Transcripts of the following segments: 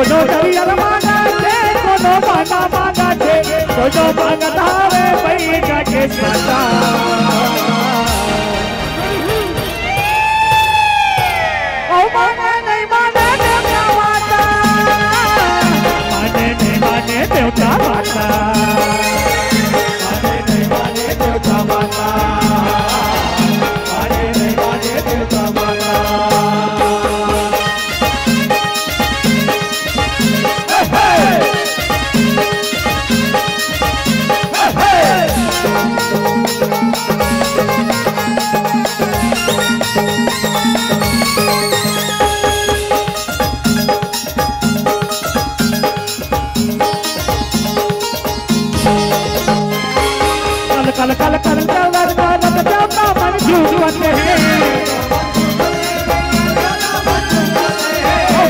कोनो नरियर मांगा छे कोनो बाना मांगा छे कोनो मांगत हावे बैगा के साचा ओ माने नहीं माने देवता माता माने नहीं माने देवता माता माने नहीं माने देवता माता माने नहीं माने देवता माता कल कल कल देवता मन झूठते हैं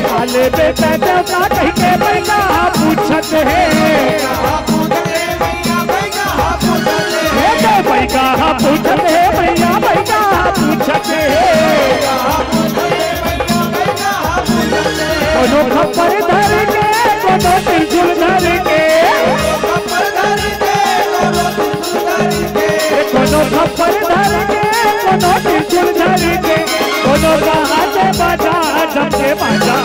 काले बेटा देवता कहीं के भैया पूछते हैं भैया पूछते हैं भैया भैया पूछते हैं कोनो खप्पर धर के कोनो त्रिशूल धर के कोनो खप्पर धर के कोनो त्रिशूल धर के कोनो हाथे बाजा डंके बाजा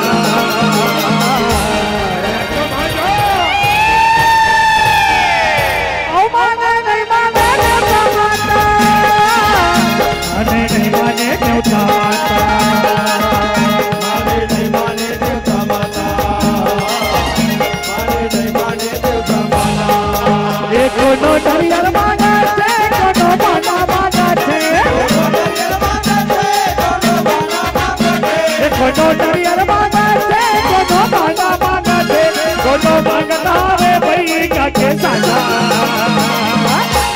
ओ माने नहीं माने देवता माता माने नहीं माने देवता माता माने नहीं माने देवता माता माने नहीं माने देवता माता एक कोनो नरियर मांगा छे कोनो बाना मांगा छे कोनो नरियर मांगा छे कोनो बाना मांगा छे कोनो मांगता हावे बैगा के साचा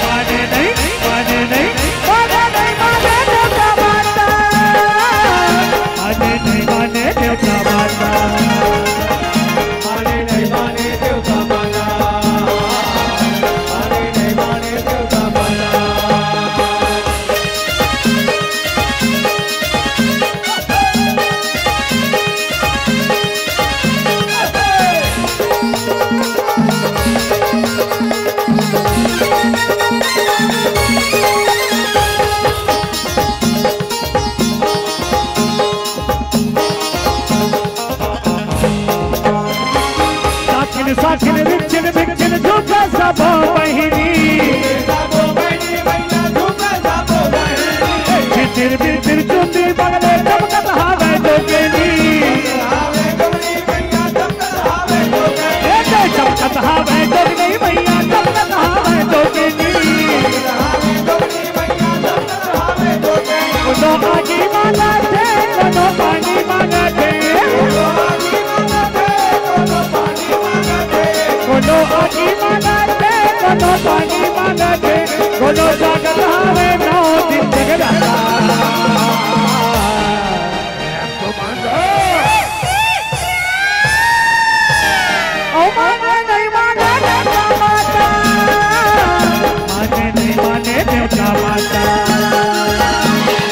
माने नहीं माने नहीं माने नहीं माने देवता माता माने नहीं माने देवता माता माने नहीं माने देवता माता माने नहीं माने देवता माता साखिन विचिन विचिन झुका सबो बहिनी चिचिर बिचिर चुंदी बगले चमकत हावे जोगेनी चमकत हावे जोगनी भैया चमकत हावे जोगेनी कोनो आगी मांगा छे कोनो पानी मांगा छे कोनो आगी मांगा छे कोनो पानी मांगा छे कोनो जागत हावे नौ दिन जगराता ओ माने नहीं माने देवता माता माने नहीं माने देवता माता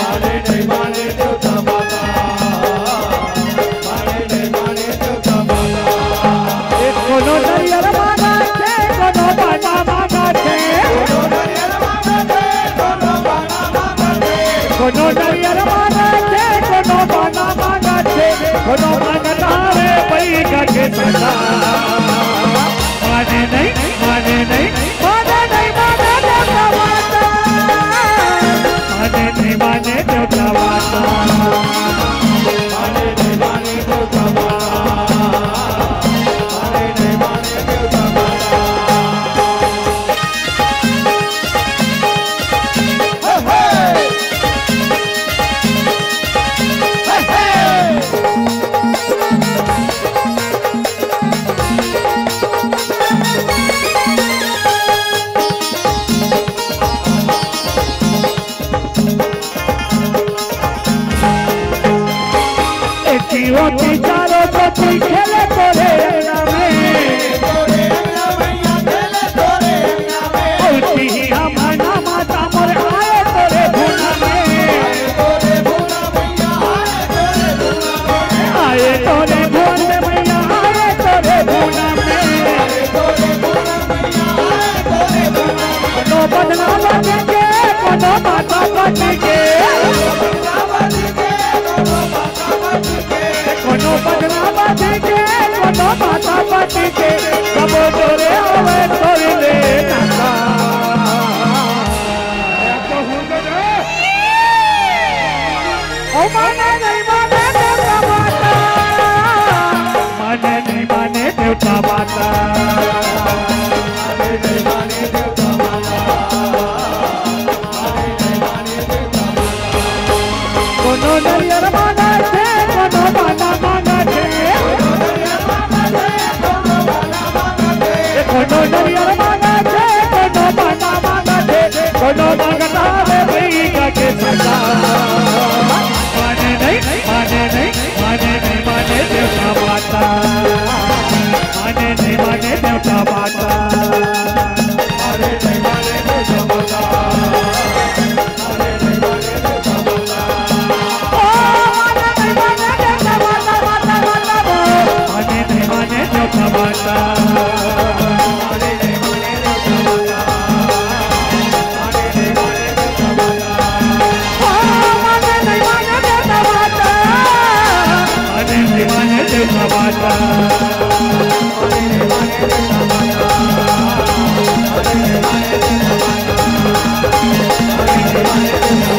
माने नहीं माने देवता माता माने नहीं माने देवता माता कोनो नरियर मांगा छे कोनो बाना मांगा छे कोनो नरियर मांगा छे कोनो बाना मांगा छे कोनो मांगता हावे बैगा के साचा माने नहीं माने देवता माता माने नहीं माने देवता माता माने नहीं माने देवता माता माने नहीं माने देवता माता कोनो नरियर माना छे कोनो बाना माना छे कोनो नरियर माना छे कोनो बाना माना छे कोनो मांगता रे भई के सका माने नहीं माने नहीं माने नहीं माने देवता माता माने नहीं माने देवता माता माने नहीं माने देवता माता माने नहीं माने देवता माता ओ माने नहीं माने देवता माता माता माता माने नहीं माने देवता माता माने नहीं माने देवता माता माने नहीं माने देवता माता ओ माने नहीं माने देवता माता माने नहीं माने देवता माता माने नहीं माने देवता माता माने नहीं माने देवता माता माने नहीं माने देवता